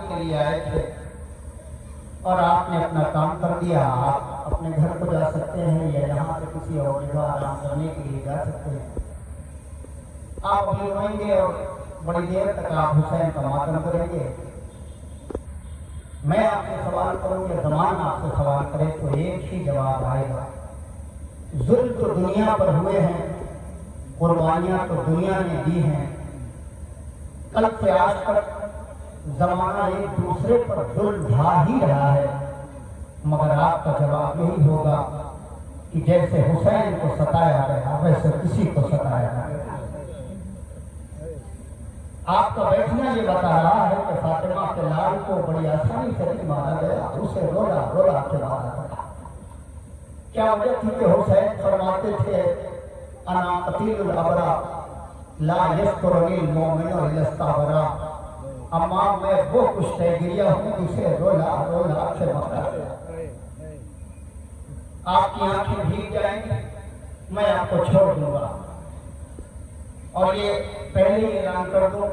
کے لیے آئے تھے اور آپ نے اپنا کام کر دیا. آپ اپنے گھر کو جا سکتے ہیں یا یہاں سے کسی اور جگہ آرام کرنے کے لیے جا سکتے ہیں. آپ ابھی روئیں گے اور بڑی دیر تک آپ حسین کا ماتم کریں گے. میں آپ سے سوال کروں کہ زمان آپ سے سوال کرے تو ایک ہی جواب آئے گا. ظلم تو دنیا پر ہوئے ہیں, قربانیاں تو دنیا نے دی ہیں. کل سے آج تک زمانہ ایک دوسرے پر ظلم ڈھا ہی رہا ہے, مگر آپ کا جواب یہی ہوگا کہ جیسے حسین کو ستایا گیا ویسے کسی کو ستایا گیا. آپ کا بیٹھنا یہ بتا رہا ہے کہ فاطمہ کے لال کو بڑی آسانی سے نہیں مارا گیا, اسے رولا رولا کے مارا گیا. کیا وجہ تھی کہ حسین فرماتے تھے انا قتیل الابرار لا یذکرنی المؤمن الا استعبرا, اما میں وہ کشتے گریا ہوں جسے رولا رولا کے مارا گیا. آپ کی آنکھیں بھیگ جائیں گی, میں آپ کو چھوڑ دوں گا. اور یہ پہلے ہی اعلان کر دوں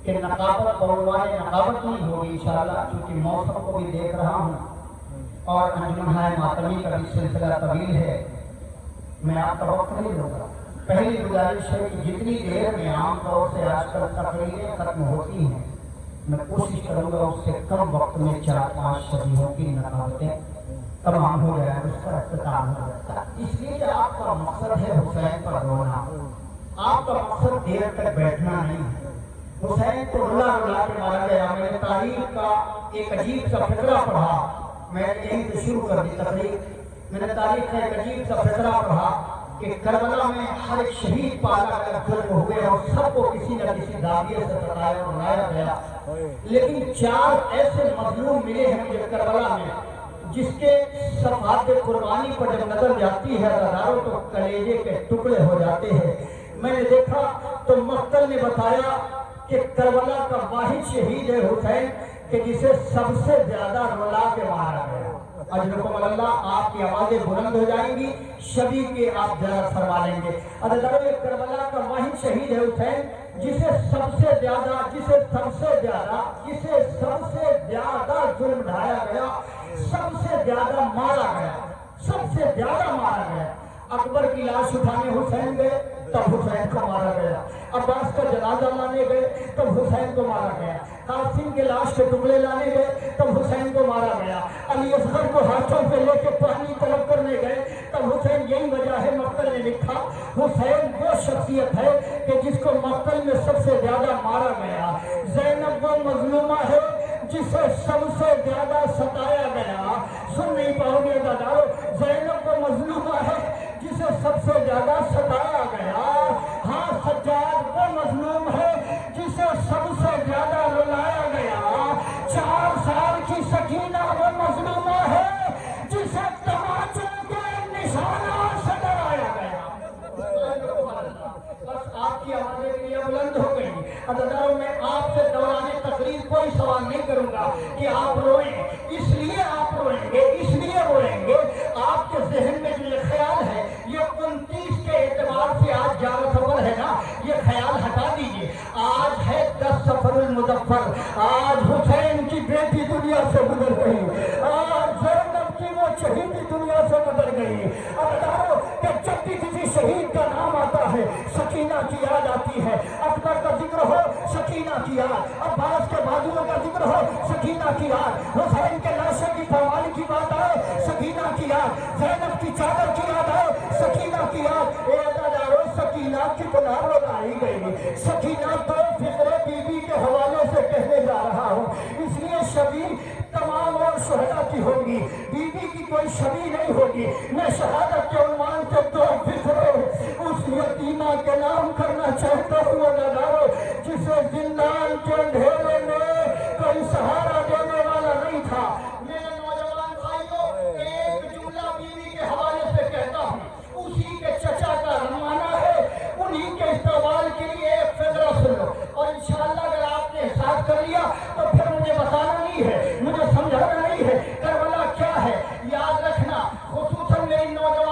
کہ نقابت عنوان نقابت نہیں ہوگی انشاءاللہ, چونکہ موسم کو بھی دیکھ رہا ہوں اور انجمن ماتمی کا بھی سلسلہ طویل ہے, میں آپ کا وقت نہیں لوں گا. پہلی گزارش ہے کہ جتنی دیر میں عام طور سے آج کل تقریریں ختم ہوتی ہیں, میں کوشش کروں گا اس سے کم وقت میں 4-5 شبیہوں کی نقابتیں تمام ہو جائے, اس کا اختتام ہو جاتا. اس لیے کہ آپ کا مقصد ہے حسین پر رونا, آپ کا مقصد دیر تک بیٹھنا نہیں ہے. حسین کو رولا رولا کے مارا گیا. میں نے تاریخ کا ایک عجیب سا فقرہ پڑھا, میں یہیں سے شروع کر دی تقریر. میں نے تاریخ کا ایک عجیب سا فقرہ پڑھا کہ کربلا میں ہر ایک شہید پالا کر ظلم ہوئے اور سب کو کسی نہ کسی داغیے سے ستایا اور لایا گیا, لیکن 4 ایسے مظلوم ملے ہیں مجھے کربلا میں جس کے صفحات قربانی پر جب نظر جاتی ہے ہزاروں تو کلیجے کے ٹکڑے ہو جاتے ہیں. میں نے دیکھا تو مقتل نے بتایا کہ کربلا کا واحد شہید ہے حسین کہ جسے سب سے زیادہ رلا کے مارا گیا. اجرکم اللہ, آپ کی آوازیں بلند ہو جائیں گی, شبی کے آپ ذرا فرما لیں گے. ادھر کربلا کا واحد شہید ہے حسین جسے سب سے زیادہ ظلم ڈھایا گیا, سب سے زیادہ مارا گیا, سب سے زیادہ مارا گیا. اکبر کی لاش اٹھانے حسین گئے تب حسین کو مارا گیا. عباس کا جنازہ لانے گئے تب حسین کو مارا گیا. قاسم کے لاش کے ٹکڑے لانے گئے تب حسین کو مارا گیا. علی اصغر کو ہاتھوں پہ لے کے پانی طلب کرنے گئے تب حسین. یہی وجہ ہے مقتل نے لکھا حسین وہ شخصیت ہے کہ جس کو مقتل میں سب سے زیادہ مارا گیا. زینب وہ مظلومہ ہے جسے سب سے زیادہ ستایا گیا. سن نہیں پاؤ گے دادارو, زینب وہ مظلومہ ہے جسے سب سے زیادہ ستایا گیا. ہاں, سجاد وہ مظلوم ہے جسے سب سے زیادہ رلایا گیا. 4 سال کی سکینہ وہ مظلومہ ہے جسے تماچوں کے نشانہ سے ڈرایا گیا. بس آپ کی آوازیں کے لیے بلند ہو گئی. اداروں میں آپ سے دوران تقریر کوئی سوال نہیں کروں گا کہ آپ روئیں, اس لیے آپ روئیں گے, اس لیے روئیں گے. آپ کے ذہن میں جو یہ خیال ہے, یہ 29 کے اعتبار سے آج 11 صفر ہے نا, یہ خیال ہٹا دیجئے. آج ہے 10 صفر المظفر. آج حسین کی بیٹی دنیا سے گزر گئی, آج زینب کی وہ شہیدی دنیا سے گزر گئی. اداروں کہ جب بھی کسی شہید کا نام آتا ہے سکینہ کی یاد آتی ہے. اکبر کا ذکر ہو سکینہ کی یاد, عباس کے بازوؤں کا ذکر ہو سکینہ کی یاد, حسین کے لاشے کی پامال کی بات آئے سکینہ کی یاد, زینب کی چادر کی یاد آئے سکینہ کی یاد. اے اداروں, سکینہ کتنا رلائی گئی. سکینہ تو فکر بی بی کے حوالے سے کہنے جا رہا ہوں, اس لیے شبی تمام اور شہداء کی ہوگی, بی بی کی کوئی شبی نہیں ہوگی. میں شہادت کے عنوان سے 2 فکرے اس یتیمہ کے نام کرنا چاہتا ہوں اداروں جسے زندان کے اندھیرے میں کوئی سہارا دینے والا نہیں تھا. میرے نوجوان بھائیوں, ایک جملہ بیوی کے حوالے سے کہتا ہوں, اسی کے چچا کا رمانہ ہے, انہی کے استقبال کے لیے ایک فقرہ سنو. اور انشاءاللہ اگر آپ نے احساس کر لیا تو پھر مجھے بتانا نہیں ہے, مجھے سمجھانا نہیں ہے کربلا کیا ہے. یاد رکھنا, خصوصاً میری نوجوان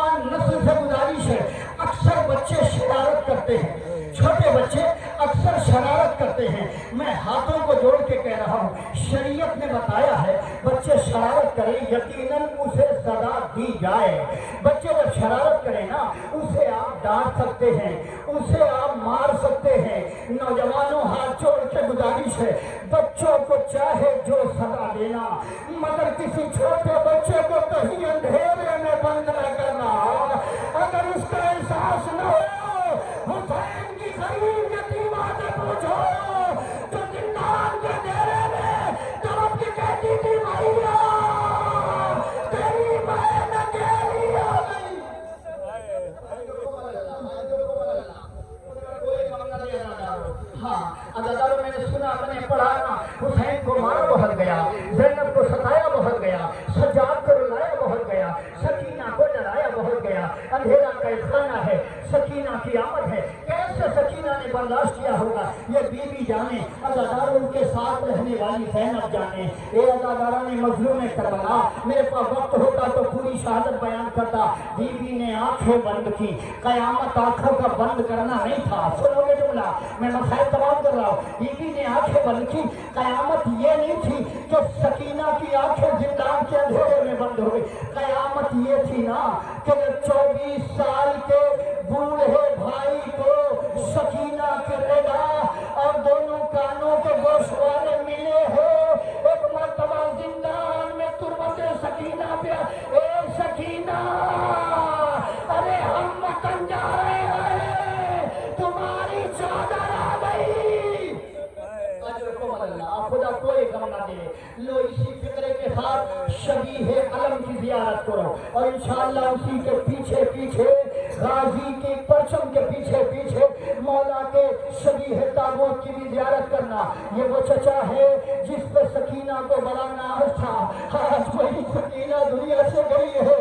ہوں، شریعت نے بتایا ہے بچے شرارت کریں یقیناً اسے سزا دی جائے۔ بچے جب شرارت کریں نا اسے آپ ڈانٹ سکتے ہیں، اسے آپ مار سکتے ہیں۔ نوجوانوں ہاتھ جوڑ کے گزارش ہے بچوں کو چاہے جو سزا دینا مگر کسی چھوٹے بچے کو کہیں اندھیرے میں بند نہ کرنا۔ اگر اس کا احساس نہ ہو حسین کی غریب یتیمہ سے پوچھو جو زندان کے ڈیرے میں تڑپ کے کہتی تھی بھائیا تیری بہن اکیلی آ گئی۔ ہاں اداروں میں نے سنا میں نے پڑھا نا حسین کو مارا بہت گیا، زینب کو ستایا بہت گیا، سجاد کو رلایا بہت گیا، سکینہ کو ڈرایا بہت گیا۔ اندھیرا قید خانہ ہے، سکینہ کی آمد ہے، کیسے سکینہ نے برداشت کیا ہوگا یہ بی بی جانے، اداروں کے ساتھ رہنے والی زینب جانے۔ اے ادارہ نے مظلوم کربلا، میرے پاس وقت ہوتا تو پوری شہادت بیان کرتا۔ بی بی نے آنکھیں بند کی، قیامت آنکھوں کا بند کرنا نہیں تھا۔ سنو گے جملہ میں مسائل تمام کر رہا ہوں۔ بی بی نے آنکھیں بند کی، قیامت یہ نہیں تھی کہ سکینہ کی آنکھیں زندان کے اندھیرے میں بند ہو گئی، قیامت یہ تھی نا کہ 24 سال کے بوڑھے بھائی کو سکینہ کے رضا اور دونوں کانوں کے گوشت والے ملے ہیں۔ ایک مرتبہ زندان میں تربت سکینہ پہ اے سکینہ ارے ہم وطن جا رہے ہیں تمہاری چادر آ گئی۔ خدا کوئی غم نہ دے، لو اسی فکرے کے ساتھ شبیہ علم کی زیارت کرو اور انشاءاللہ اسی کے پیچھے پیچھے غازی کے پرچم کے پیچھے پیچھے مولا کے شبیہ تابوت کی بھی زیارت کرنا۔ یہ وہ چچا ہے جس پہ سکینہ کو بڑا ناز تھا، آج وہی سکینہ دنیا سے گئی ہے۔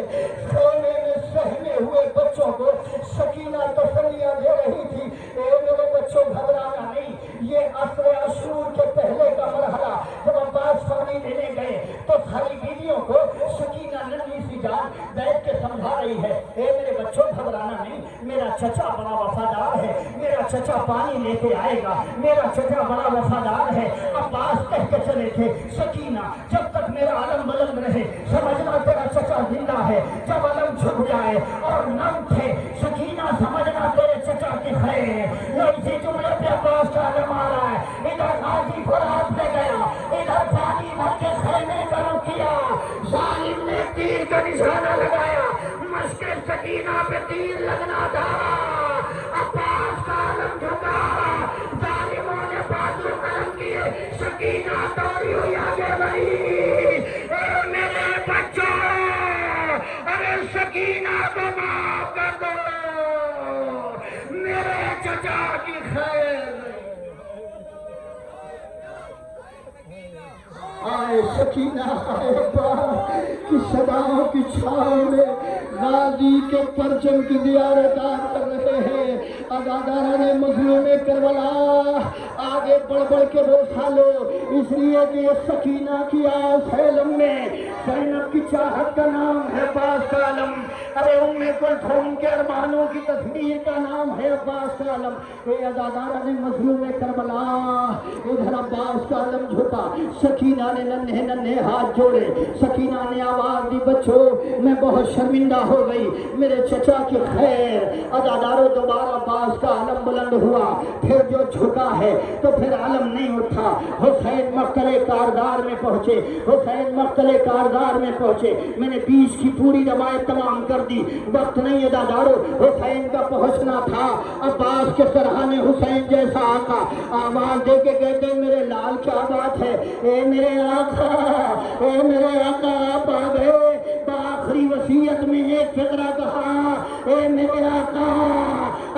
سونے میں سہنے ہوئے بچوں کو سکینہ تسلیاں دے رہی تھی، اے میرے بچوں گھبرانا نہیں۔ یہ عصر عاشور کے پہلے کا مرحلہ جب عباس فانی دینے گئے تو ساری بیویوں کو سکینہ ننھی سی جان بیٹھ کے سمجھا رہی ہے، اے میرے بچوں گھبرانا نہیں، میرا چچا بڑا وفادار ہے، میرا چچا پانی لے کے آئے گا، میرا چچا بڑا وفادار ہے۔ عباس کہہ کے چلے تھے سکینہ جب تک میرا علم بلند رہے سمجھنا تیرا چچا زندہ ہے، جب علم جھک جائے اور نم تھے سکینہ سمجھنا تیرے چچا کی خیر ہے۔ وہ اسی جملے پہ عباس کا علم آ رہا ہے، ادھر غازی فرات پہ گیا، ادھر پانی بھر کے خیمے کا رخ کیا، ظالم نے تیر کا نشانہ لگایا، مشق سکینہ پہ تیر لگنا تھا، عباس کا علم جھکا، ظالموں نے بازو قلم کیے، سکینہ دوڑی ہوئی آگے بڑھی۔ اے میرے بچوں ارے سکینہ کو معاف کر دو، میرے چچا کی خیر۔ آئے سکینہ آئے باپ کی صداؤں کی چھاؤں میں غازی کے پرچم کی زیارت آپ کر رہے ہیں۔ ادادارہ نے مظلوم کربلا آگے بڑھ بڑھ کے بوسا لو، اس لیے کہ یہ سکینہ کی آس ہے لمبے، زینب کی چاہت کا نام ہے عباس کا علم، ارے ام کلثوم کے ارمانوں کی تصویر کا نام ہے عباس کا علم۔ اے ادادارہ نے مظلوم کربلا ادھر عباس کا علم جھکا، سکینہ نے ننھے ننھے ہاتھ جوڑے، سکینہ نے آواز دی بچوں میں بہت شرمندہ ہو گئی، میرے چچا کی خیر۔ اداداروں دوبارہ عباس کا علم بلند ہوا، پھر جو جھکا ہے تو پھر علم نہیں اٹھا۔ حسین مقتل کاردار میں پہنچے، حسین مقتل کاردار میں پہنچے، میں نے 20 کی پوری روایت تمام کر دی، وقت نہیں اداداروں، حسین کا پہنچنا تھا۔ عباس کے سرحانے حسین جیسا آقا آواز دے کے کہتے میرے لال کیا بات ہے، اے میرے آقا، اے میرے آقا آپ آ گئے۔ بآخری وصیت میں ایک فقرہ کہا، اے میرے آقا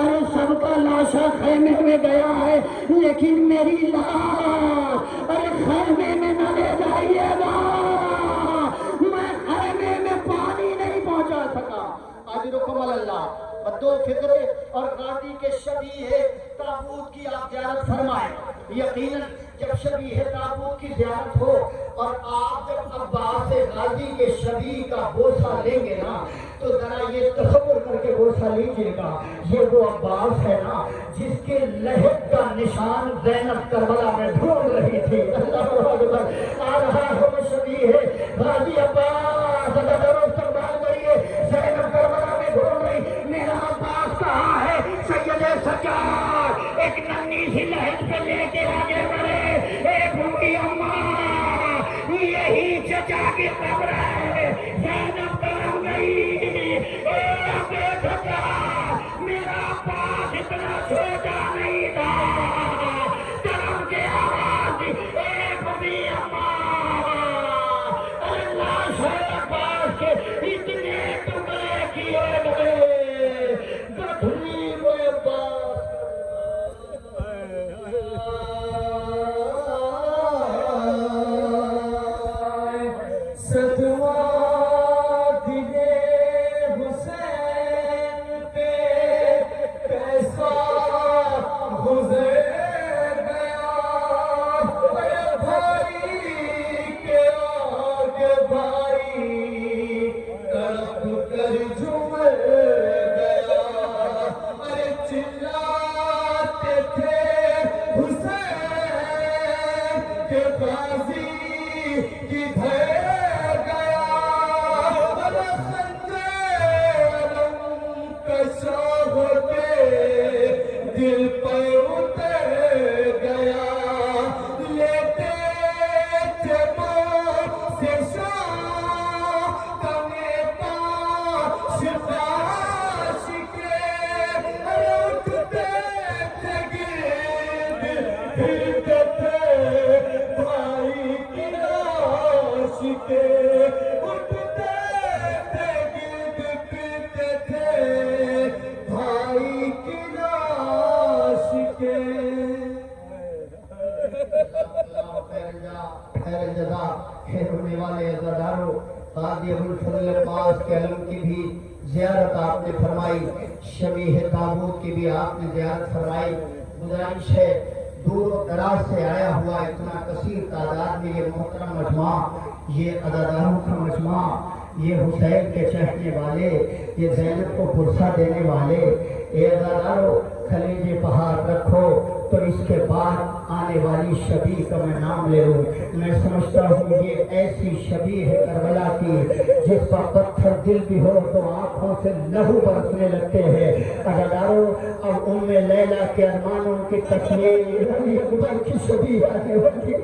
ارے سب کا لاشا خیمے میں گیا ہے لیکن میری لاش ارے خیمے میں نہ لے جائیے گا، میں خیمے میں پانی نہیں پہنچا سکا۔ اجرکم اللہ۔ دو فکرے اور غازی کے شبیہ تابوت کی آپ زیارت فرمائیں۔ یقیناً جب شبیہ تابوت کی زیارت ہو اور آپ جب عباس غازی کے شبیہ کا بوسہ لیں گے نا تو ذرا یہ تصور کر کے غوثہ لیجیے گا، یہ وہ عباس ہے نا جس کے لہب کا نشان زینب کربلا میں ڈھونڈ رہی تھی۔ اللہ اکبر، آ رہا ہے وہ شبیہ ہے غازی عباس، اللہ استقبال کریے، زینب کربلا میں ڈھونڈ رہی، میرا عباس کہاں ہے؟ سید سجاد ایک ننھی سی لہب پہ لے کے آگے بڑھے، اے بوڑھی اماں یہی چچا کی قبر ہے، زینب کرم گئی، اے ابے چچا میرا پاس اتنا چھوٹا نہیں تھا، کرم کے آواز اے بوڑھی اماں، اللہ سے عباس کے اتنے ٹکڑے کیے گئے، گٹھلی میں عباس قاضی ابوالفضل عباس کے علم کی بھی زیارت آپ نے فرمائی، شبیہ تابوت کی بھی آپ نے زیارت فرمائی۔ گزارش ہے دور و دراز سے آیا ہوا اتنا کثیر تعداد میں یہ محترم مجمع، یہ عزاداروں کا مجمع، یہ حسین کے چاہنے والے، یہ زینب کو پرسہ دینے والے، اے عزاداروں کلیجِ پہاڑ رکھو تو اس کے بعد آنے والی شبیہ کا میں نام لے لوں۔ میں سمجھتا ہوں یہ ایسی شبیہ ہے کربلا کی جس پر پتھر دل بھی ہو تو آنکھوں سے لہو برسنے لگتے ہیں۔ عزاداروں اب لیلا کے ارمانوں کی تصویر علی اکبر کی شبیہ آنے والی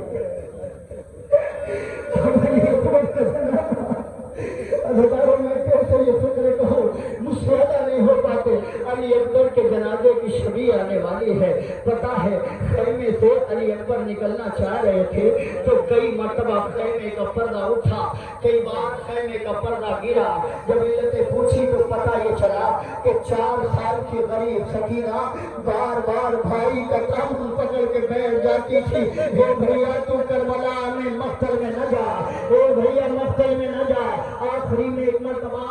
عزاداروں میں کیسے یہ فکر کہوں مشاہدہ نہیں ہو پاتے، علی اکبر کے جنازے کی شبیہ آنے والی ہے۔ پتا ہے خیمے سے علی اکبر نکلنا چاہ رہے تھے تو کئی مرتبہ خیمے کا پردہ اٹھا، کئی بار خیمے کا پردہ گرا، جب علتیں پوچھی تو پتہ یہ چلا کہ 4 سال کی غریب سکینہ بار بار بھائی کا کام پکڑ کے بیٹھ جاتی تھی، اے بھیا تو کربلا میں مقتل میں نہ جا، اے بھیا مقتل میں نہ جا۔ آخری میں ایک مرتبہ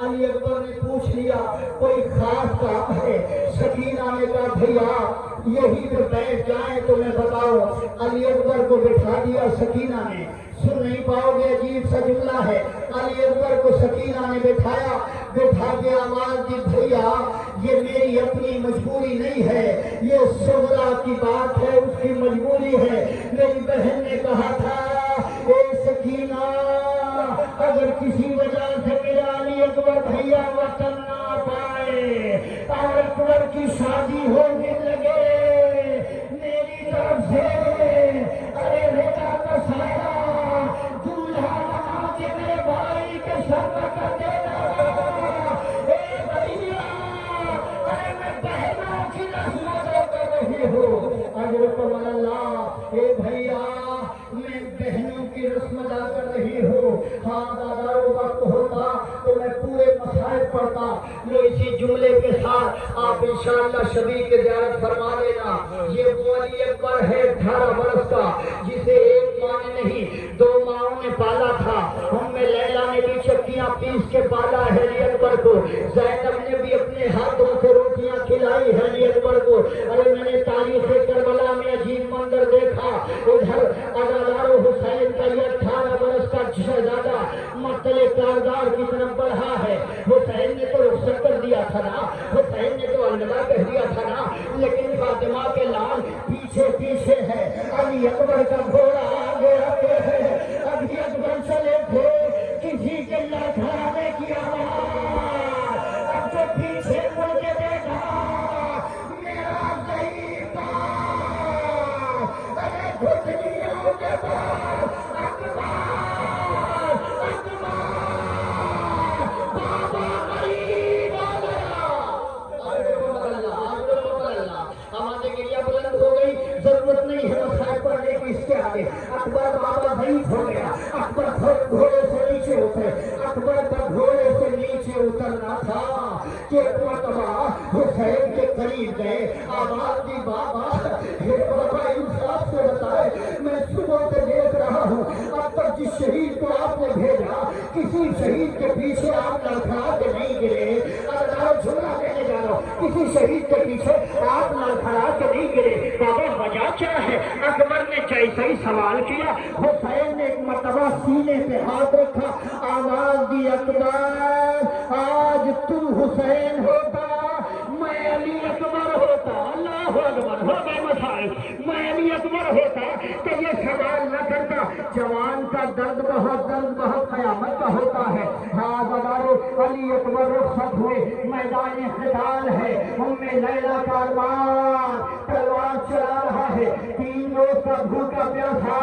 علی اکبر نے پوچھ لیا کوئی خاص کام ہے؟ سکینہ نے کہا بھیا یہی پہ بیٹھ جائیں تو میں بتاؤ۔ علی اکبر کو بٹھا دیا سکینہ نے، سن نہیں پاؤ گے عجیب سا جملہ ہے، علی اکبر کو سکینہ نے بٹھایا، بٹھا کے آواز دی بھیا یہ میری اپنی مجبوری نہیں ہے، یہ سغرا کی بات ہے، اس کی مجبوری ہے۔ میری بہن نے کہا تھا اے سکینہ اگر کسی وجہ سے میرا علی اکبر بھیا وطن نہ پائے اور اکبر کی شادی ہونے لگے میری طرف سے ارے رضا کا سایہ دولہا بنا کے میرے بھائی کے سر پر کر دینا۔ اے بھیا ارے میں بہنوں کی رسم ادا کر رہی ہوں، اجرکم اللہ، اے بھیا میں بہنوں کی رسم ادا کر رہی ہوں۔ ہاں داداروں وقت ہوتا تو میں پورے مسائل پڑھتا، وہ اسی جملے کے ساتھ آپ انشاءاللہ شبیہ کی زیارت فرما لینا۔ یہ وہ علی اکبر ہے 18 برس کا جسے ایک ماں نے نہیں 2 ماؤں نے پالا تھا۔ لیلا نے بھی چکیاں پیس کے پالا ہے علی اکبر کو، زینب نے بھی اپنے ہاتھوں سے روٹیاں کھلائی ہے علی اکبر کو۔ ارے میں نے تاریخ کربلا میں عجیب منظر دیکھا، ادھر عزادار حسین کا یہ 18 برس کا شہزادہ مقتل کاردار کی طرف بڑھا ہے. حسین نے تو رخصت کر دیا تھا نا, حسین نے تو الوداع کہہ دیا تھا نا, لیکن فاطمہ کے لال پیچھے پیچھے ہے. علی اکبر کا گھوڑا آگے آگے ہے. ابھی اکبر چلے تھے کسی کے لڑکھڑانے کی آواز, اب جو پیچھے مڑ کے دیکھا میرا ضعیف پاؤں, ارے گھٹنیوں کے بعد اکبر اکبر بابا غریب آ گیا. آواز گریہ بلند ہو گئی. ضرورت نہیں ہے مسائل پڑھنے کی اس کے آگے. اکبر بابا ضعیف ہو گیا. اکبر گھوڑے سے نیچے اترے. اکبر کا گھوڑے سے نیچے اترنا تھا کہ مرتبہ حسین کے قریب گئے. آواز دی بابا بابا انصاف سے بتائے, میں صبح سے دیکھ رہا ہوں اب تک جس شہید کو آپ نے بھیجا کسی شہید کے پیچھے آپ لڑکھڑا کے نہیں گرے. اگر جھولا دینے جا رہا ہوں کسی شہید کے پیچھے آپ لڑکھڑا کے نہیں گرے. بابا وجہ کیا ہے؟ اکبر نے جیسے ہی سوال کیا حسین نے ایک مرتبہ سینے پہ ہاتھ رکھا. آواز دی اکبر آج تو حسین ہوتا میں علی اکبر ہوتا. اللہ اکبر. ہو گئے مسائل. میں علی اکبر ہوتا تو یہ سوال نہ کرتا. جوان کا درد بہت قیامت کا ہوتا ہے. ہاں بابارو علی اکبر رخصت ہوئے. میدان قتال ہے. ام لیلا کا ارمان تلوار چلا رہا ہے. 3 روز کا بھوکا پیاسا.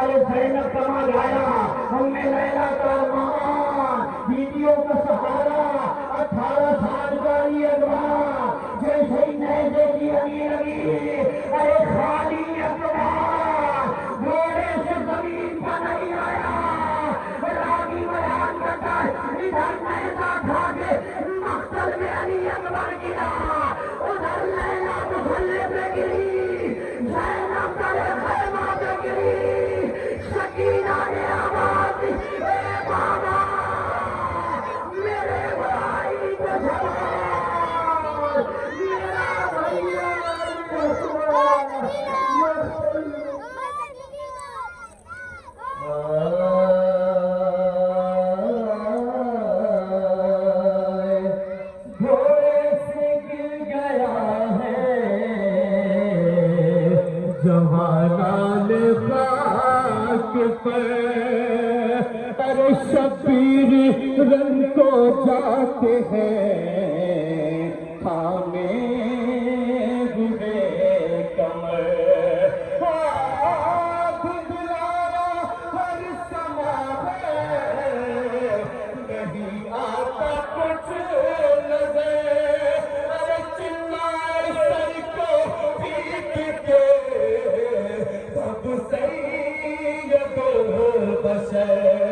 ارے زینب کمال آیا. ام لیلا کا ارمان بیویوں کا سہارا. 18 سال کا علی اکبر جیسے ہی نیزے کی علی لگی. ارے خالی اکبر گھوڑے سے زمین پر نہیں آیا. راوی بیان کرتا ہے ادھر نیزہ کھا کے مقتل میں علی اکبر گرا, ادھر لیلا مسلح پہ گری, زینب در خیمہ پہ گری. سکینہ نے آواز دی اے بابا میرے بھائی کو سوال, میرا بھیا کو سوال. گھوڑے سے گر گیا ہے جوانان خاک پر. ارے شبیر رنگ کو جاتے ہیں تھامے ہوئے کمر. دلانا ہر سما ہے نہیں آتا کچھ نظر. ارے چنار سر کو پیٹ کے سب سید بشر.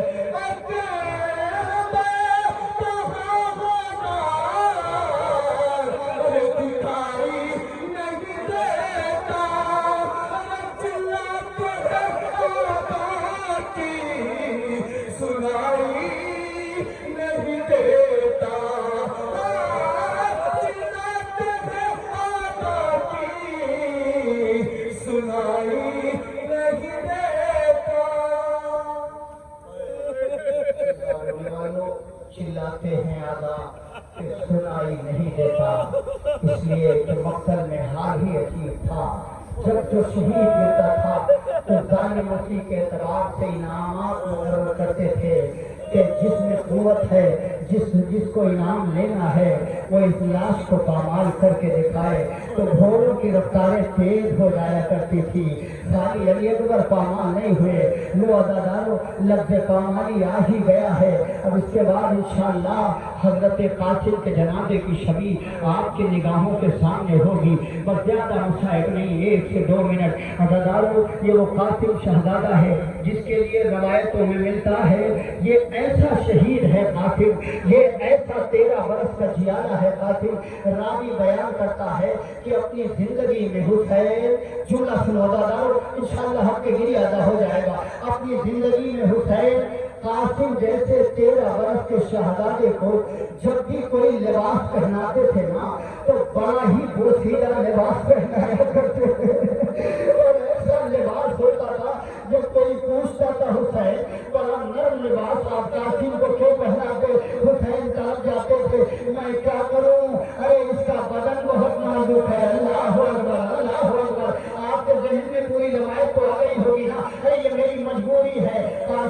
چلاتے ہیں آدھا کہ سنائی نہیں دیتا, اس لیے کہ مقتل میں حال ہی عجیب تھا. جب جو شہید ملتا تھا تو ظالم اسی کے اعتبار سے انعامات مقرر کرتے تھے کہ جس میں قوت ہے, جس کو انعام لینا ہے وہ اس لاش کو پامال کر کے دکھائے. تو گھوڑوں کی رفتاریں تیز ہو جایا کرتی تھی. خالی علی اکبر پامال نہیں ہوئے. لو عزادارو لفظ پامالی آ ہی گیا ہے. اب اس کے بعد انشاءاللہ حضرت قاسم کے جنازے کی شبیہ آپ کی نگاہوں کے سامنے ہوگی. بس زیادہ مسائل نہیں, 1 سے 2 منٹ. عزادارو یہ وہ قاسم شہزادہ ہے جس کے لیے روایتوں میں ملتا ہے یہ ایسا شہید ہے قاسم, یہ ایسا 13 برس کا جیانا ہے قاسم. راوی بیان کرتا ہے کہ اپنی زندگی میں حسین جملہ سنو عزادارو انشاءاللہ حق کے گری ادا ہو جائے گا. اپنی زندگی میں حسین قاسم جیسے 13 برس کے شہزادے کو جب بھی کوئی لباس پہناتے تھے نا تو بڑا ہی بوسیدہ لباس پہنایا کرتے تھے. اور ایسا لباس ہوتا تھا جب کوئی پوچھتا تھا حسین بڑا نرم لباس آپ قاسم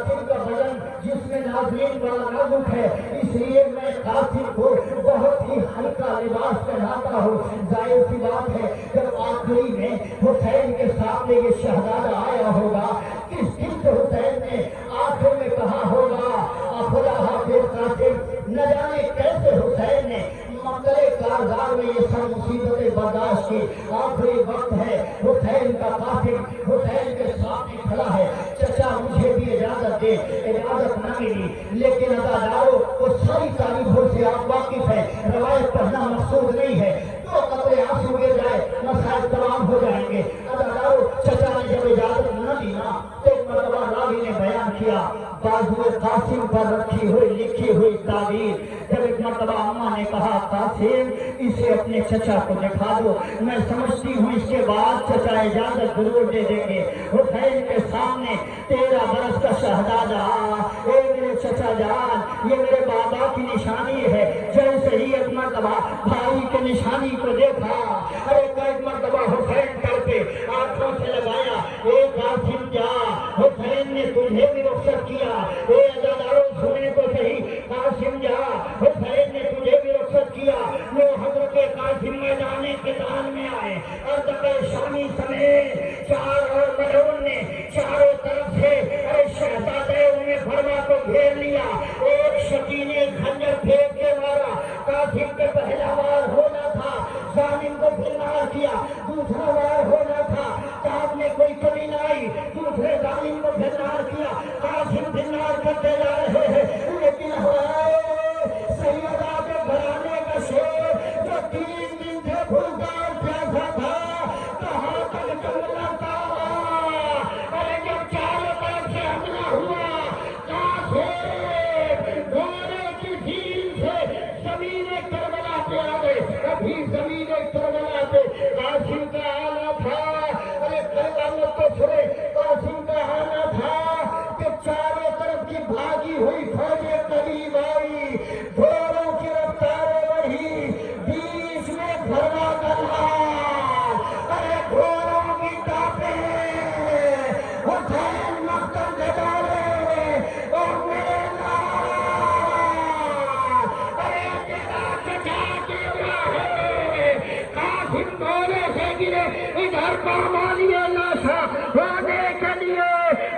قاسم کا بدن جس میں ناظرین بڑا نازک ہے، اس لیے میں قاسم کو بہت ہی ہلکا لباس پہناتا ہوں۔ ظاہر سی بات ہے جب آخری میں حسین کے سامنے یہ شہزادہ آیا ہوگا، کس دن سے حسین نے آخر میں کہا ہوگا خدا حافظ قاسم، نہ جانے کیسے حسین نے مقبرے کارزار میں یہ سب مصیبتیں برداشت کی۔ آخری وقت ہے حسین کا، قاسم حسین کے سامنے کھڑا ہے، چچا مجھے بھی اجازت دے۔ اجازت نہ ملی، لیکن عزادارو وہ ساری تاریخوں سے آپ واقف ہیں، روایت پڑھنا مقصود نہیں ہے، تو قطرے آنسو گر جائے مسائل تمام ہو جائیں گے۔ عزادارو چچا نے جب اجازت نہ دی نا تو ایک مرتبہ راوی نے بیان کیا، بازو قاسم پر رکھی ہوئی لکھی ہوئی تعبیر، جب ایک مرتبہ اماں نے کہا قاسم اسے اپنے چچا کو دکھا دو، میں سمجھتی ہوں اس کے بعد چچا اجازت ضرور دے دیں گے۔ حسین کے سامنے 13 برس کا شہزادہ، اے میرے چچا جان، یہ میرے بابا کی نشانی ہے، جیسے ہی ایک مرتبہ بھائی کے نشانی کو دیکھا، ارے ایک مرتبہ حسین کر کے آنکھوں سے لگایا، اے قاسم جا، حسین نے تجھے بھی رخصت کیا۔ اے عزادارو سنے تو صحیح، قاسم جا، حسین نے تجھے بھی رخصت کیا۔ وہ حضرت قاسم میدان قتال میں آئے، ارتقا شامی سمیت 4 اور ملعون نے چاروں طرف سے ارے شہزادے انہیں بھروا کو گھیر لیا، ایک شکی نے خنجر پھینک کے مارا، قاسم کے پہلا وار ہونا تھا، ظالم کو پھر مار کیا، دوسرا وار ہونا تھا، تاب میں کوئی کمی نہ آئی، دوسرے ظالم کو پھر مار کیا، قاسم پھر مار کرتے جا رہے ہیں، لیکن سیدہ کے گھرانے کا شیر جو 3 دن سے بھوکا اور پیاسا تھا، کہاں تک جملہ تھا، ارے جب چاروں طرف سے حملہ ہوا، قاسم گھوڑے کی ڈھیل سے زمین کربلا پہ آ گئے، ابھی زمین کربلا پہ قاسم کا آنا تھا، ارے قیامت تو سنے، قاسم کا آنا تھا کہ چاروں طرف کی بھاگی ہوئی فوجیں قریب آئی، گھوڑوں کی رفتاریں بڑھی، بیچ میں بھروا گلا، ارے گھوڑوں کی ٹاپیں، حسین مقتل دے ڈالے، اور میرے ارے تیرا چچا گر ہے، قاسم گھوڑے سے گرے، ادھر پامالیے لاشا ہونے کے لیے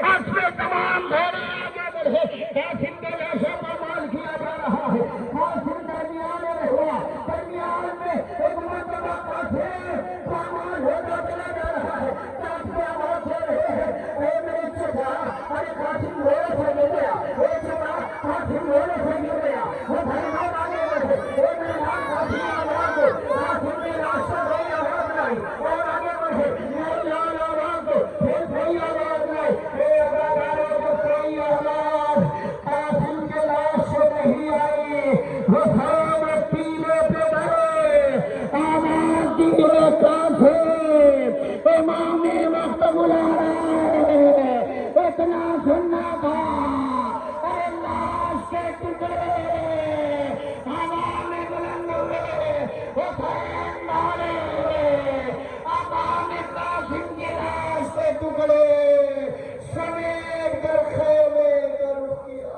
اس میں تمام گھوڑے آگے بڑھے، قاسم کا لاشا پامال کیا جا رہا ہے، قاسم درمیان میں ہوا، درمیان میں ایک مرتبہ قاسم پامال ہوتا چلا جا رہا ہے، قاسم آواز ہو رہے ہیں، اے میرے چچا، ارے قاسم گھوڑے سے گر گیا، اے چچا قاسم گھوڑے سے گر گیا، وہ بھرمات آگے بڑھے، اے میرے قاسم آواز دو، قاسم نے راستہ کوئی آواز لائی، اور آگے بڑھے، میری آواز دو، پھر کوئی آواز لائی، اے عزاداروں کو کوئی آواز قاسم کے لاش سے نہیں آئی، حسین پیلے پہ بڑھے، آواز دیئے قاسم، امام وقت بلا رہے، اتنا سننا تھا، ارے لاش کے ٹکڑے ہوا میں بلند ہوئے، حسین مارے، امام قاسم کی لاش کے ٹکڑے سمیٹ کر خیمے کا رخ کیا۔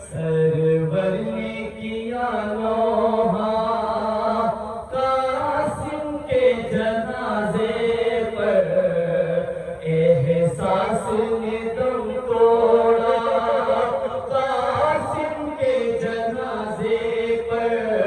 سرور نے کیا نوحہ قاسم کے جنازے پر، احساس نے دم توڑا قاسم کے جنازے پر،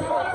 4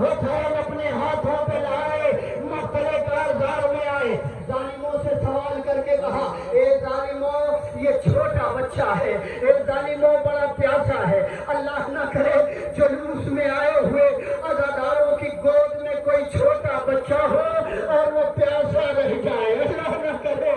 حسین اپنے ہاتھوں پہ لائے، مقتل کارزار میں آئے، ظالموں سے سوال کر کے کہا اے ظالموں یہ چھوٹا بچہ ہے، اے ظالموں بڑا پیاسا ہے، اللہ نہ کرے جلوس میں آئے ہوئے عزاداروں کی گود میں کوئی چھوٹا بچہ ہو اور وہ پیاسا رہ جائے، اللہ نہ کرے۔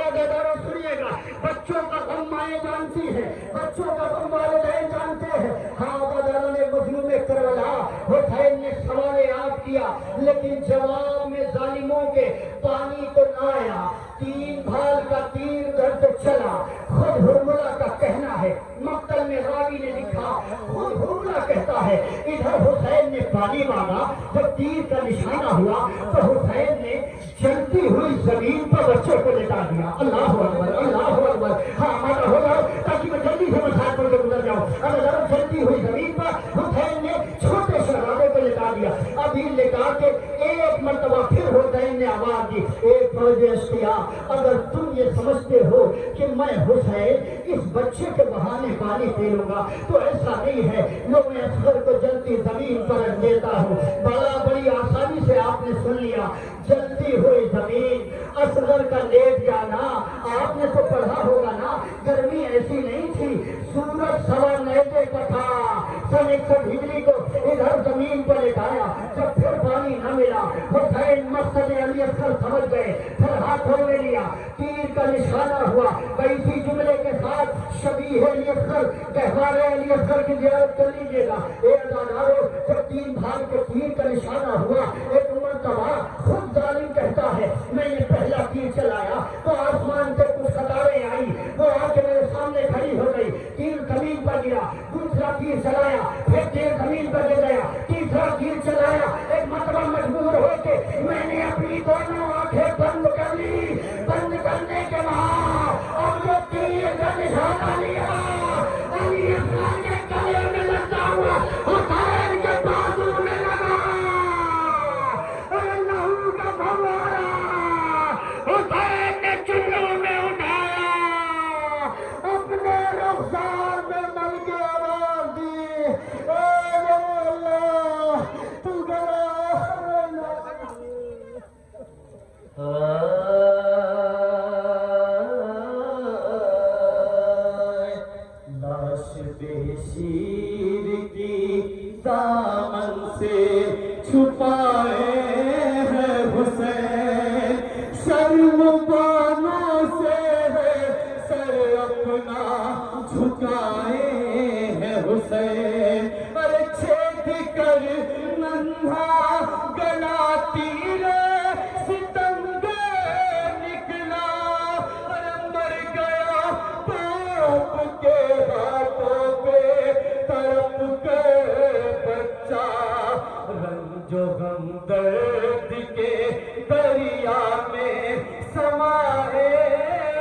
عزاداروں سنیے گا، بچوں کا غم مائیں جانتی ہے، بچوں کا غم والدین جانتے ہیں۔ ہاں عزاداروں نے مظلوم کربلا حسین نے سوال آپ کیا، لیکن جواب میں ظالموں کے پانی کو نہ آیا، 3 بھال کا تیر ادھر سے چلا۔ خود حرملہ کا کہنا ہے، مقتل میں راوی نے لکھا، خود حرملہ کہتا ہے ادھر حسین نے پانی مانگا، جب تیر کا نشانہ ہوا تو حسین نے جلتی ہوئی زمین پر بچے کو لٹا دیا۔ اللہ اکبر، اللہ اکبر۔ ہاں مانا ہو جاؤ تاکہ میں جلدی سے مسائل پر گزر جاؤں۔ اگر جلتی ہوئی زمین پر حسین نے چھوٹے شہزادے کو لٹا دیا۔ ابھی لٹا کے ایک مرتبہ پھر حسین نے آواز دی، ایک فوج اشقیا اگر تم یہ سمجھتے ہو کہ میں حسین اس بچے کے بہانے پانی پی لوں گا تو ایسا نہیں ہے، لو میں اصغر کو جلتی زمین پر رکھ دیتا ہوں۔ بڑی آسانی سے آپ نے سن لیا، جلتی ہوئی زمین، اصغر کا لیٹ جانا، آپ نے تو پڑھا ہوگا نا، گرمی ایسی نہیں تھی، سورج 9:15 کا تھا، سن 61 ہجری کو ادھر زمین پر لٹایا۔ جب پھر پانی نہ ملا، حسین مقصد علی اصغر سمجھ گئے، پھر ہاتھوں میں لیا، تیر کا نشانہ ہوا، اسی جملے کے ساتھ شبیہ علی اصغر، گہوارے علی اصغر کی زیارت کر لیجیے گا۔ اے عزادارو، جب 3 بھال کے تیر کا نشانہ ہوا، ایک مرتبہ خود ظالم کہتا ہے میں نے پہلا تیر چلایا تو آسمان سے کچھ قطاریں آئی، وہ آ کے میرے سامنے کھڑی ہو گئی، تیر زمین پر گرا، دوسرا تیر چلایا، پھر تیر زمین پر گر گیا، تیسرا تیر چلایا، ایک مرتبہ مجبور ہو کے میں نے اپنی دونوں آنکھیں بند کر لی، بند کرنے کے بعد اور جو تیر کا نشانہ لیا علی اصغر کے گلے میں لگتا ہوا حسین کے بازو میں لگا، لہو کا فوارہ حسین نے چلوں میں اٹھایا، اپنے رخسار میں مل کے آواز دی، اے اللہ تو گرا لاش بے شیر کی دامن سے چھپائے ہے حسین، شرم بانوں سے ہے سر اپنا جھکائے ہے حسین، ارے چھید کر ننھا گلا تیر ستم نکلا، ارے مر گیا باپ کے ہاتھوں پہ تڑپ کے بچہ، رنج و غم درد کے دریا میں سمائے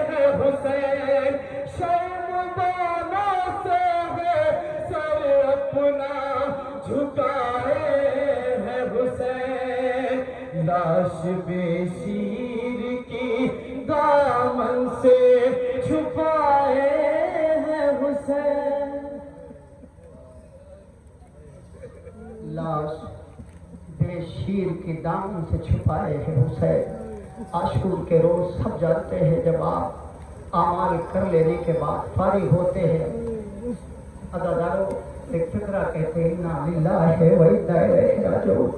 ہے حسین، شرم بانوں سے ہے سر اپنا جھکائے ہے حسین، لاش بے شیر کی دامن سے چھپائے ہے حسین، لاش بے شیر کی دامن سے چھپائے ہے حسین۔ عاشور کے روز سب جانتے ہیں جب آپ اعمال کر لینے کے بعد فارغ ہوتے ہیں، عزاداروں ایک فقرہ کہتے ہیں انا للہ و انا الیہ راجعون،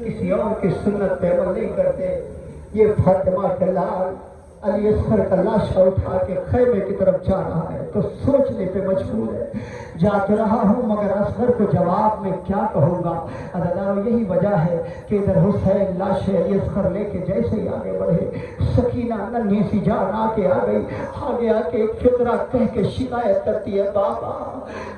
کسی اور کی سنت پہ عمل نہیں کرتے۔ یہ فاطمہ کا لال علی اصغر کا لاشا اٹھا کے خیمے کی طرف جا رہا ہے تو سوچنے پہ مجبور ہے، جا تو رہا ہوں مگر اصغر کو جواب میں کیا کہوں گا۔ عزادارو یہی وجہ ہے کہ ادھر حسین لاش علی اصغر لے کے جیسے ہی آگے بڑھے، سکینہ ننھی سی جان آ کے آ گئی، آگے آ کے ایک فقرہ کہہ کے شکایت کرتی ہے، بابا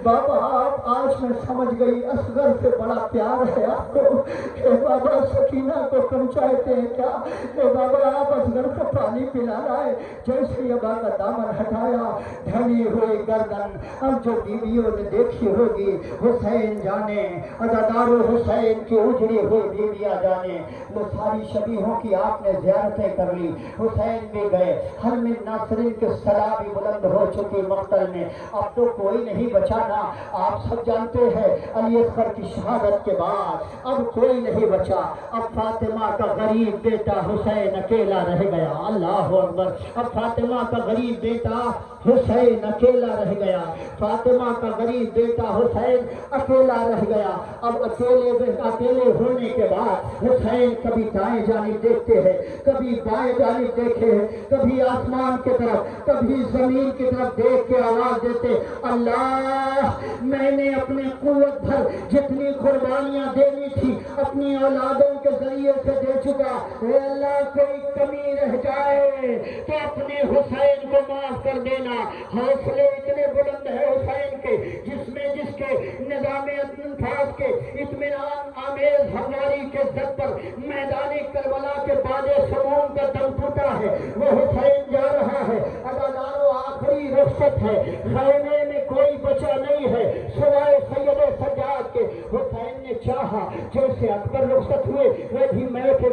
بابا آپ آج میں سمجھ گئی اصغر سے بڑا پیار ہے آپ کو، اے بابا سکینہ کو کم چاہتے ہیں کیا، اے بابا آپ اصغر کو پانی پلا آ رہا ہے جیسے ابا کا دامن ہٹایا ڈھلی ہوئی گردن اب جو بیویوں نے دیکھی ہوگی حسین جانے عزادار حسین کی اجڑی ہوئی بیویاں جانے وہ ساری شبیہوں کی آپ نے زیارتیں کر لی حسین بھی گئے ہر من ناصرین کے صدا بھی بلند ہو چکی مقتل میں اب تو کوئی نہیں بچا نا آپ سب جانتے ہیں علی اصغر کی شہادت کے بعد اب کوئی نہیں بچا اب فاطمہ کا غریب بیٹا حسین اکیلا رہ گیا اللہ اکبر اب فاطمہ کا غریب بیٹا حسین اکیلا رہ گیا فاطمہ کا غریب بیٹا حسین اکیلا رہ گیا اب اکیلے ہونے کے بعد حسین کبھی دائیں جانب دیکھتے ہیں کبھی بائیں جانب دیکھے ہیں کبھی آسمان کی طرف کبھی زمین کی طرف دیکھ کے آواز دیتے اللہ میں نے اپنے قوت بھر جتنی قربانیاں دینی تھی اپنی اولادوں کے ذریعے سے دے چکا اے اللہ کوئی کمی رہ جائے تو اپنے حسین کو معاف کر دینا حوصلے اتنے بلند ہیں حسین کے جس کے نظام انفاس کے اطمینان آمیز ہمواری کے زد پر میدان کربلا کے بعد سمون کا دم ٹوٹا ہے وہ حسین جا رہا ہے عزادارو آخری رخصت ہے خیمے میں کوئی بچا نہیں ہے سوائے سید سجاد کے حسین نے چاہا جیسے اکبر رخصت ہوئے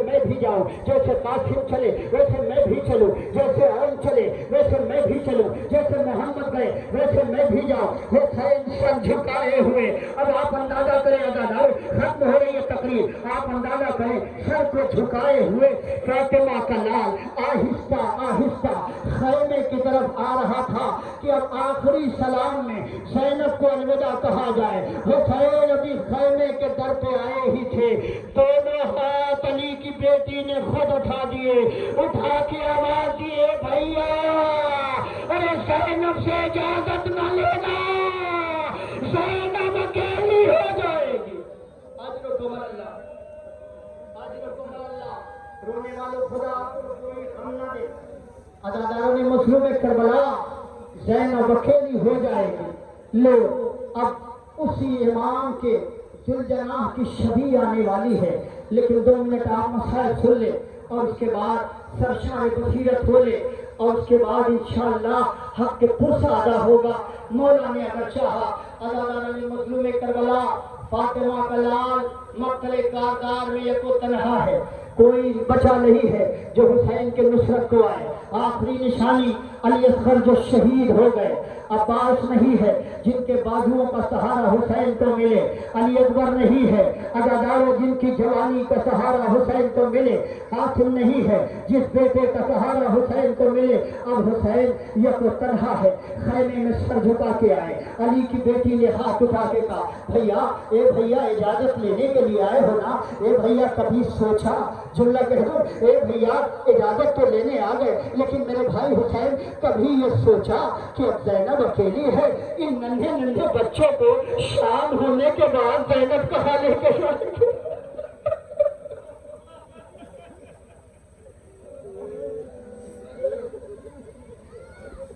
میں بھی جاؤں جیسے قاسم چلے ویسے میں بھی چلوں جیسے عون چلے ویسے میں بھی چلوں جیسے محمد گئے ویسے میں بھی جاؤں حسین سر جھکائے ہوئے اب آپ اندازہ کریں عزادار ختم ہو رہی ہے تقریر آپ اندازہ کریں سر کو جھکائے ہوئے فاطمہ کا لال آہستہ آہستہ خیمے کی طرف آ رہا تھا کہ اب آخری سلام میں زینب کو الوداع کہا جائے حسین ابھی خیمے کے در پہ آئے ہی تھے دونوں ہاتھ علی کی بیٹی نے خود اٹھا دیے اٹھا کے آواز دیے بھیا ارے زینب سے اجازت نہ لینا زینب اکیلی ہو جائے گی اجرکم اللہ رونے والوں خدا کو کوئی غم نہ دے عزاداروں نے مظلوم کربلا زینب اکیلی ہو جائے گی لو اب اسی امام کے ذوالجناح کی شبیہ آنے والی ہے لیکن 2 منٹ آپ مسائل سن لیں اور اس کے بعد سرشار بصیرت ہو لے اور اس کے بعد انشاءاللہ حق کے پرسہ ادا ہوگا مولا نے اگر چاہا عزاداروں نے مظلوم کربلا فاطمہ کا لال مقتل کارگار میں یک و تنہا ہے کوئی بچا نہیں ہے جو حسین کے نصرت کو آئے آخری نشانی علی اصغر جو شہید ہو گئے عباس نہیں ہے جن کے بازوؤں کا سہارا حسین کو ملے علی اکبر نہیں ہے عزاداروں جن کی جوانی کا سہارا حسین کو ملے قاسم نہیں ہے جس بیٹے کا سہارا حسین کو ملے اب حسین یک و تنہا ہے خیمے میں سر جھکا کے آئے علی کی بیٹی نے ہاتھ اٹھا کے کہا بھیا اے بھیا اجازت لینے کے لیے آئے ہو نا اے بھیا کبھی سوچا جملہ کہہ دو اے بھیا اجازت تو لینے آ گئے لیکن میرے بھائی حسین کبھی یہ سوچا کہ اب زینب اکیلی ہے ان ننھے ننھے بچوں کو شام ہونے کے بعد زینب کہاں لے کے جائیں گے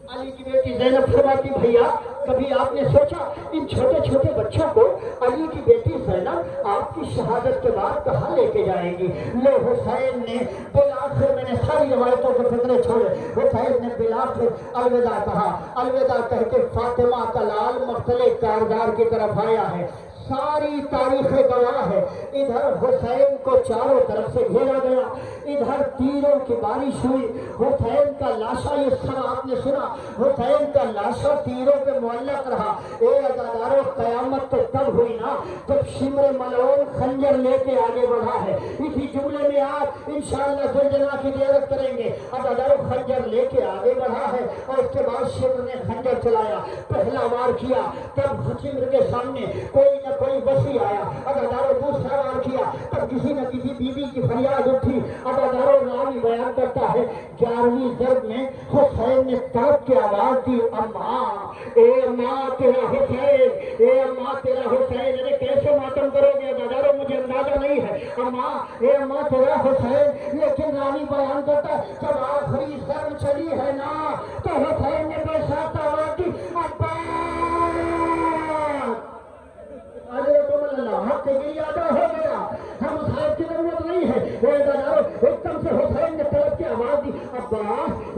علی کی بیٹی زینب فرماتی بھیا کبھی آپ نے سوچا ان چھوٹے چھوٹے بچوں کو علی کی بیٹی زینب آپ کی شہادت کے بعد کہاں لے کے جائے گی لو حسین نے بالآخر میں نے ساری روایتوں کے فکرے چھوڑے حسین نے بالآخر الوداع کہا الوداع کہہ کے فاطمہ کا لال مقتل کارگار کی طرف آیا ہے ساری تاریخ گواہ ہے ادھر حسین کو چاروں طرف سے گھیرا گیا ادھر تیروں کی بارش ہوئی حسین کا لاشا یہ سب آپ نے سنا حسین کا لاشا تیروں پہ معلق رہا اے عزاداروں قیامت تو تب ہوئی نا جب شمر ملعون خنجر لے کے آگے بڑھا ہے اسی جملے میں آپ انشاءاللہ ذوالجلال کی زیارت کریں گے عزاداروں خنجر لے کے آگے بڑھا ہے اور اس کے بعد شمر نے خنجر چلایا پہلا وار کیا تب شمر کے سامنے کوئی نہ کوئی وسیع آیا عزاداروں دوسرا وار کیا تب کسی نہ کسی بیوی کی فریاد اٹھی عزاداروں راوی بیان کرتا ہے 11ویں ضرب میں حسین نے تڑپ کے آواز دی اماں اے ماں تیرا حسین اے ماں تیرا حسین ارے کیسے ماتم کرو گے عزاداروں مجھے اندازہ نہیں ہے اماں اے ماں تیرا حسین لیکن راوی بیان کرتا ہے جب آخری ضرب چلی ہے نا تو حسین نے بے ساتھ آواز دی حق کے لیے ادا ہو گیا ہم صاحب کی ضرورت نہیں ہے ایک دم سے حسین نے طرف کی آواز دی عباس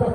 10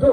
2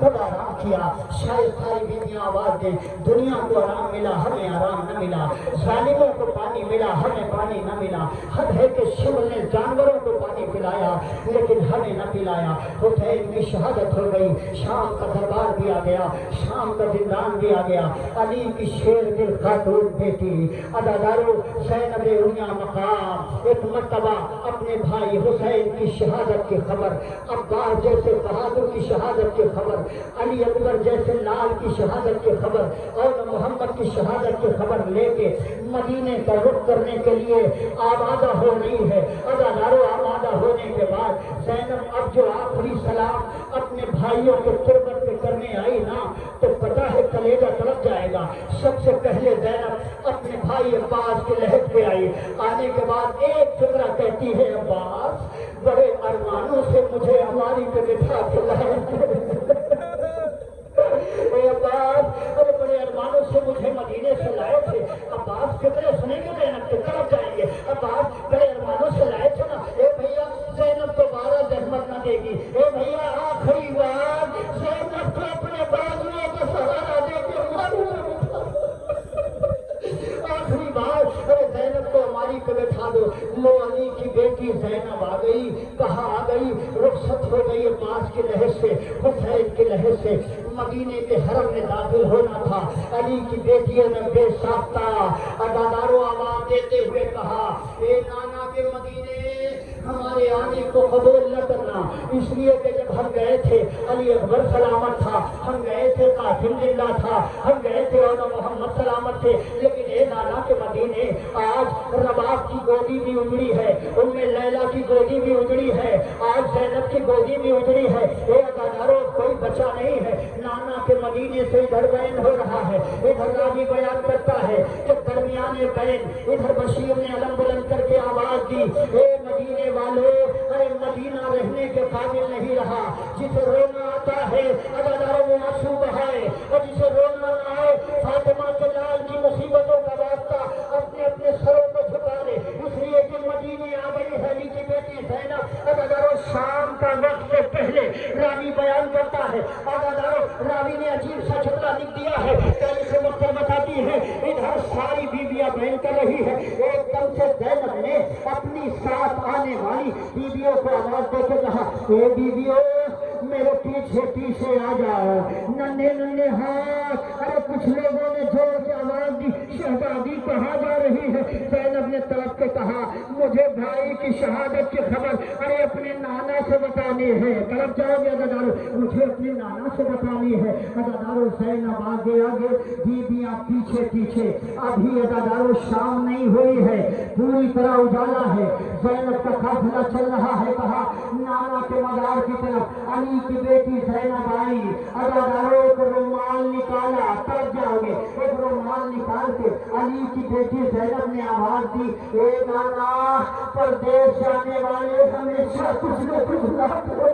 کب آرام کیا؟ شاید ساری بیویاں آواز دیں دنیا کو آرام ملا ہمیں آرام نہ ملا, ظالموں کو پانی ملا ہمیں پانی نہ ملا. حد ہے کہ شمر نے جانوروں کو پانی پلایا لیکن ہمیں نہ پلایا. حسین کی شہادت ہو گئی, شام کا دربار بھی آ گیا, شام کا زندان بھی آ گیا. علی کی شیر دل خاتون بیٹی ادادارو زینب امیہ مقام ایک مرتبہ اپنے بھائی حسین کی شہادت کی خبر, عباس جیسے بہادر کی شہادت کی خبر, علی اکبر جیسے لال کی شہادت کی خبر اور محمد کی شہادت کی خبر لے کے مدینے کا رخ کرنے کے لیے آمادہ ہو رہی ہے. ادادارو آمادہ ہونے کے بعد زینب اب جو آخری سلام اپنے بھائیوں کے تربت پہ کرنے آئی نا تو پتہ ہے کلیجہ تڑپ جائے گا. سب سے پہلے زینب اپنے بھائی عباس کے لحد پہ آئی. آنے کے بعد ایک فکرہ کہتی ہے عباس بڑے ارمانوں سے مجھے ہماری پہ بٹھا کے لائے اے عباس ارے بڑے ارمانوں سے مجھے مدینے سے لائے تھے. عباس فکرے سنیں گے زینب تو طرف جائیں گے. عباس بڑے ارمانوں سے لائے تھے نا. اے بھیا زینب دوبارہ زحمت نہ دے گی. اے بھیا آخری بار زینب کو اپنے بازوؤں کا سہارا دے کے آخری بار ارے زینب کو ہماری پہ بٹھا دو. لو علی کی بیٹی زینب آ گئی. کہاں آ گئی؟ رخصت ہو گئی عباس کے لحاظ سے, حسین کے لحاظ سے. مدینے کے حرم میں داخل ہونا تھا. علی کی بیٹیوں نے بے ساختہ ادادارو آواز دیتے ہوئے کہا اے نانا کے مدینے ہمارے آنے کو قبول نہ کرنا, اس لیے کہ جب ہم گئے تھے علی اکبر سلامت تھا, ہم گئے تھے قاسم زندہ تھا, ہم گئے تھے اور محمد سلامت تھے, لیکن اے نانا کے مدینے آج رباب کی گودی بھی اجڑی ہے, ان میں لیلا کی گودی بھی اجڑی ہے, آج زینب کی گودی بھی اجڑی ہے. اے ادادارو کوئی بچا نہیں ہے. نانا کے مدینے سے ادھر بین ہو رہا ہے. ادھر راوی بیان کرتا ہے کہ درمیان بین ادھر بشیر نے علم بلند کر کے آواز دی اے مدینے والو ارے مدینہ رہنے کے قابل نہیں رہا. جسے رونا آتا ہے ادادارو وہ آنسو بہائے, اور جسے رونا نہ آئے فاطمہ کے لال کی مصیبتوں کا واسطہ اپنے اپنے سروں کو جھکا لے. اس لیے کہ مدینے آ گئی ہے علی کی بیٹی زینب. ادادارو شام کا وقت سے پہلے راوی بیان کرتا ہے, ادادارو راوی نے عجیب سا جملہ لکھ دیا ہے. پہلے سے مطلب بتاتی ہے ادھر ساری بیویاں بیان کر رہی ہے. ایک دم سے زینب نے اپنی ساتھ آنے والی بیویوں کو آواز دے کے کہا اے بیویوں میرے پیچھے پیچھے آ جاؤ. ننھے ننھے ہاتھ ارے کچھ لوگوں نے زور سے آواز دی شہزادی کہاں جا رہی ہے؟ زینب نے طرف کے کہا مجھے بھائی کی شہادت کی خبر ارے اپنے نانا سے بتانی ہے. طرف جاؤ گے ادادارو, مجھے اپنے نانا سے بتانی ہے. ادادارو زینب آگے آگے بیویاں پیچھے پیچھے. ابھی ادادارو شام نہیں ہوئی ہے, پوری طرح اجالا ہے. زینب کا قافلہ چل رہا ہے. کہا نانا کے مزار کی طرف علی کی بیٹی زینب آئی. ادادارو ایک رومال نکالا, تب جاؤ گے, ایک رومال نکال کے علی کی بیٹی زینب نے آواز دی اے نانا پردیس جانے والے ہمیشہ کچھ نہ کچھ لاتے.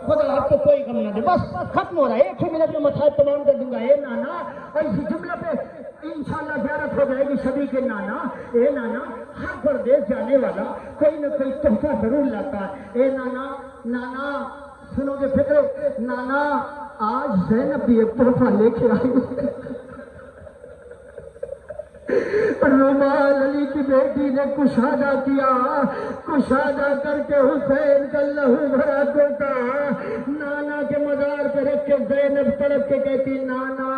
خدا آپ کو کوئی غم نہ دے, بس ختم ہو رہا ہے, ایک ہی منٹ میں مسائل تمام کر دوں گا. اے نانا, اور اسی جملے پہ انشاءاللہ زیارت ہو جائے گی سبھی کے. نانا اے نانا ہر پردیس جانے والا کوئی نہ کوئی تحفہ ضرور لاتا ہے. اے نانا, نانا سنو گے فکر, نانا آج زینب بھی ایک تحفہ لے کے آئی. رومال علی کی بیٹی نے کشادہ کیا, کشادہ کر کے حسین کا لہو بھرا دیتا نانا کے مزار پہ رکھ کے زینب تڑپ کے کہتی نانا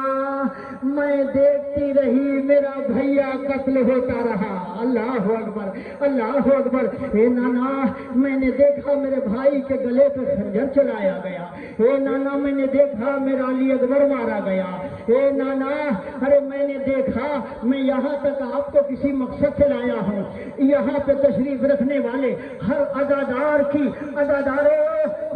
میں دیکھتی رہی میرا بھیا قتل ہوتا رہا. اللہ اکبر, اللہ اکبر. اے نانا میں نے دیکھا میرے بھائی کے گلے پہ خنجر چلایا گیا. اے نانا میں نے دیکھا میرا علی اکبر مارا گیا. اے نانا ارے میں نے دیکھا, میں یہاں تک آپ کو کسی مقصد سے لایا ہوں. یہاں پہ تشریف رکھنے والے ہر ادادار کی, اداداروں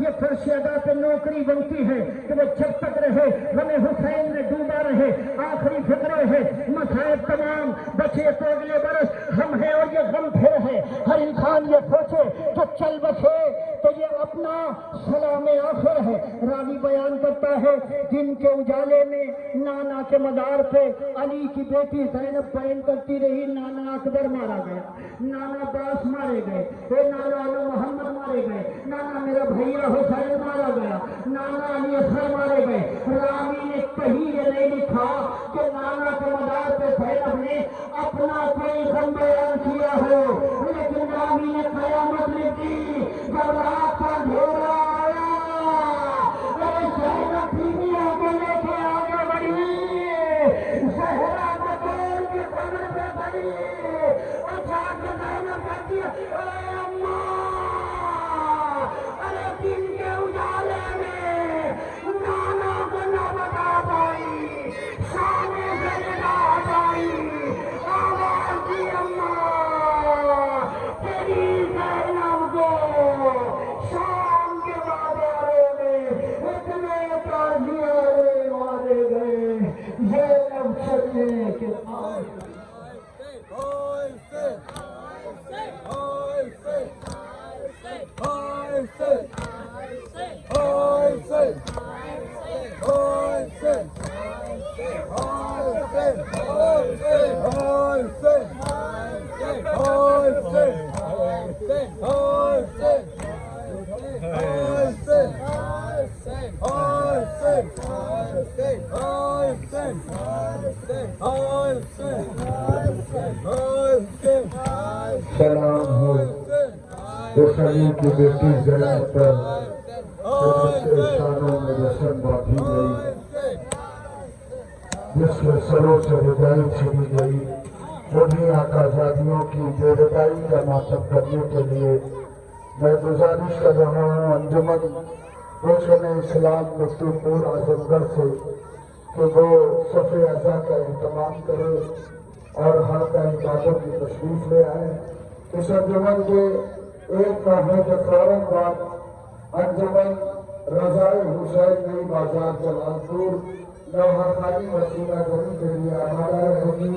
یہ فرش ادا پہ نوکری بنتی ہے کہ وہ جب تک رہے ہمیں حسین میں ڈوبا رہے. آخری فکرے ہے, مسائب تمام بچے تو اگلے برس ہم ہیں اور یہ غم پھر ہے. ہر انسان یہ سوچے کہ چل بسے تو یہ اپنا سلام آخر ہے۔ راوی بیان کرتا ہے جن کے اجالے میں نانا کے مزار پہ علی کی بیٹی زینب بیان کرتی رہی، نانا اکبر مارا گیا، نانا عباس مارے گئے، نانا علی محمد مارے گئے، نانا میرا بھیا حسین مارا گیا، نانا علی اصغر مارے گئے۔ راوی نے کہیں یہ نہیں لکھا کہ نانا کے مزار پہ زینب نے اپنا کوئی غم بیان کیا ہو، لیکن راوی نے قیامت لکھی جب رات کا اندھیرا آیا، زینب بھی آگے لے کے آگے بڑھی، زہرا بطول کی قبر پہ بڑھی اور جا کے زینب کہتی ہے اے اماں، ارے دن کے اجالے میں نانا کو نہ بتا پائی، سامنے سے نگاہ ہٹائی، آواز دی اماں تیری زینب کو شام کے بازاروں میں اتنے تازیارے مارے گئے، زینب چلنے کے بعد سلام ہو اس علی کی بیٹی زینب پر جس کے شانوں میں رسم باندھی گئی، جس میں سروں سے ردائی چھڑی گئی، انہیں آقازادیوں کی بے رضائی کا ماتم کرنے کے لیے میں گزارش کر رہا ہوں انجمن روشن اسلام مفتی پور اعظم گڑھ سے کہ وہ صف اعضا کا اہتمام کرے اور حلقہ عبادت کی تشریف لے آئے۔ اس انجمن کے ایک ماہ کے فوراً بعد انجمن رضائے حسین نئی بازار جلال پور لوہا خانی وسیلہ گری کے لیے آمادہ رہے گی۔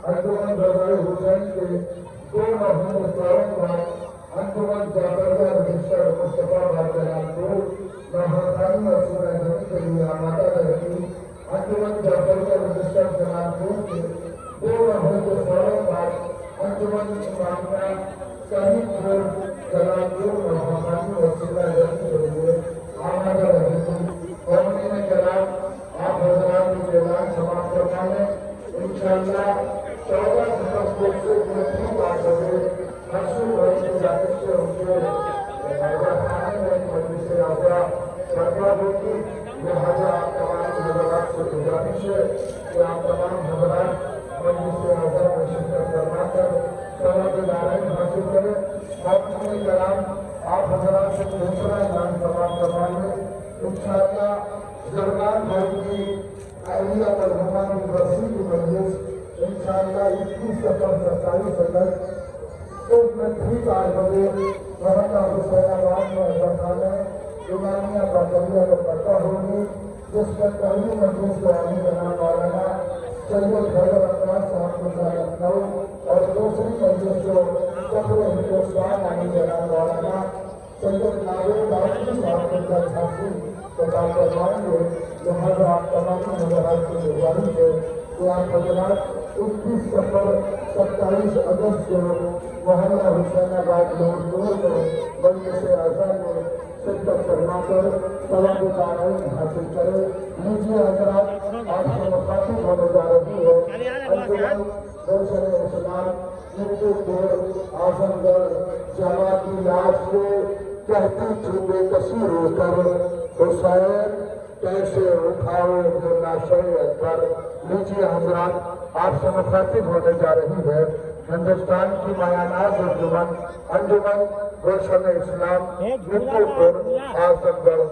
انجمن رضائے حسین کے 2 ماہ کے فوراً بعد انجمن جعفریہ رجسٹر مصطفیٰ باد جلال پور لوہا خانی وسیلہ گری کے لیے آمادہ رہے گی۔ انجمن جعفریہ رجسٹر جلال پور کے 2 ماہ کے فوراً بعد انجمن امامیہ شاہی پور جلال پور لوہا خانی وسیلہ گری کے لیے آمادہ رہے گی۔ قوانین کرام آپ حضرات کی اعلان سماعت فرمائیں۔ انشاءاللہ 14 ستمبر سے 8 بجے مشہور بھائی کی جانب سے ان کے خانے میں مجلس اعضا برپا ہوگی، لہٰذا آپ تمام حضرات سے گزارش ہے کہ آپ تمام حضرات مجلس اعضا میں شرکت فرما کر ثواب دارین حاصل کریں۔ قوانین کرام آپ حضرات سے دوسرا اعلان سماعت فرمائیں۔ انشاءاللہ زرگان بھائی کی اہلیہ مرحومہ کی برسی کی مجلس انشاءاللہ 21 سفر 27 اگست صبح میں ٹھیک 8 بجے محلہ حسین آباد میں اعظم خانہ امامیہ باقریہ کو پڑھتا ہوگی، جس میں پہلی مجلس کو عالی جناب مولانا سید حیدر عباس صاحب کو لکھنؤ اور دوسری مجلس کو فخر ہندوستان عالی جناب مولانا سید ناظر باقری صاحب کو جھانسی خطاب فرمائیں گے۔ لہٰذا آپ تمام حضرات کی گزارش ہے کہ آپ حضرات 21 سفر 27 اگست کو محلہ حسین آباد لوہر میں مجلس اعضا میں شرکت فرما کر ثواب دارین حاصل کرے۔ لیجیے حضرات آپ سے مخاطب ہونے جا رہی ہے انجمن روشن اسلام مفتی پور اعظم گڑھ جماعت کی لاش کو کہتی تھی بے کسی رو کر حسین کیسے اٹھاؤ جو ناشے اکبر۔ لیجیے حضرات آپ سے مخاطب ہونے جا رہی ہے ہندوستان کی مایاناز انجمن روشن اسلام مفتی پور اعظم گڑھ۔